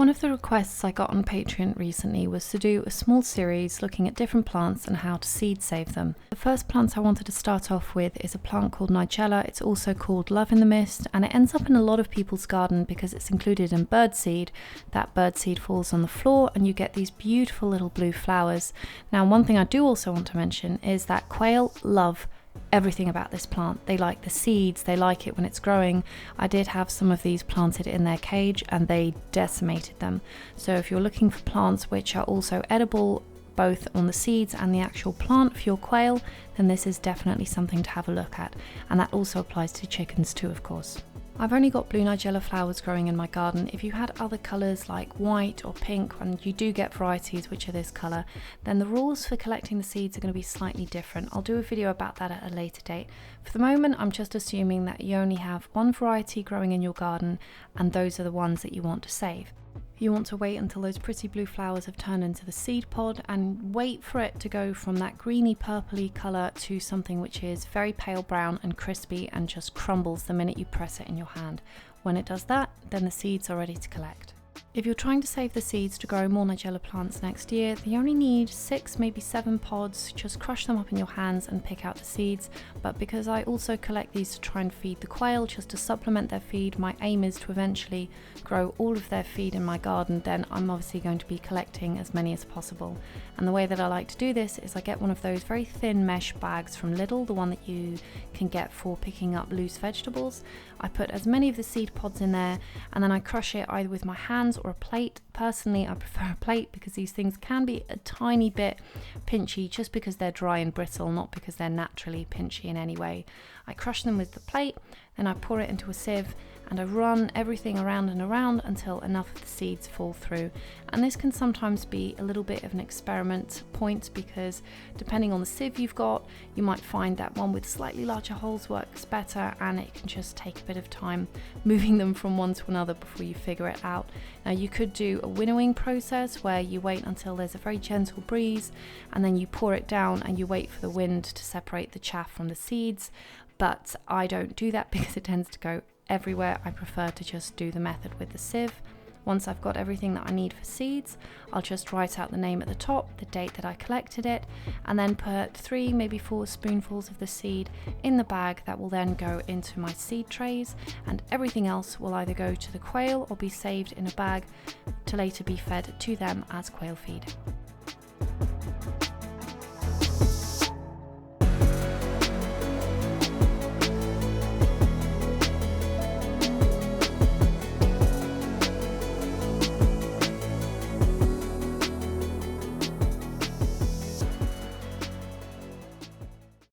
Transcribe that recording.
One of the requests I got on Patreon recently was to do a small series looking at different plants and how to seed save them. The first plant I wanted to start off with is a plant called Nigella. It's also called Love in the Mist, and it ends up in a lot of people's garden because it's included in birdseed. That birdseed falls on the floor and you get these beautiful little blue flowers. Now, one thing I do also want to mention is that quail love everything about this plant. They like the seeds, they like it when it's growing. I did have some of these planted in their cage and they decimated them. So if you're looking for plants which are also edible, both on the seeds and the actual plant for your quail, then this is definitely something to have a look at. And that also applies to chickens too, of course. I've only got blue Nigella flowers growing in my garden. If you had other colours like white or pink, and you do get varieties which are this colour, then the rules for collecting the seeds are going to be slightly different. I'll do a video about that at a later date. For the moment, I'm just assuming that you only have one variety growing in your garden, and those are the ones that you want to save. You want to wait until those pretty blue flowers have turned into the seed pod and wait for it to go from that greeny purpley colour to something which is very pale brown and crispy and just crumbles the minute you press it in your hand. When it does that, then the seeds are ready to collect. If you're trying to save the seeds to grow more Nigella plants next year, you only need 6, maybe 7 pods. Just crush them up in your hands and pick out the seeds. But because I also collect these to try and feed the quail, just to supplement their feed, my aim is to eventually grow all of their feed in my garden, then I'm obviously going to be collecting as many as possible. And the way that I like to do this is I get one of those very thin mesh bags from Lidl, the one that you can get for picking up loose vegetables. I put as many of the seed pods in there and then I crush it either with my hands or a plate. Personally, I prefer a plate because these things can be a tiny bit pinchy just because they're dry and brittle, not because they're naturally pinchy in any way. I crush them with the plate, then I pour it into a sieve and I run everything around and around until enough of the seeds fall through. And this can sometimes be a little bit of an experiment point because depending on the sieve you've got, you might find that one with slightly larger holes works better, and it can just take a bit of time moving them from one to another before you figure it out. Now, you could do a winnowing process where you wait until there's a very gentle breeze and then you pour it down and you wait for the wind to separate the chaff from the seeds, but I don't do that because it tends to go everywhere. I prefer to just do the method with the sieve. Once I've got everything that I need for seeds, I'll just write out the name at the top, the date that I collected it, and then put 3, maybe 4 spoonfuls of the seed in the bag that will then go into my seed trays, and everything else will either go to the quail or be saved in a bag to later be fed to them as quail feed.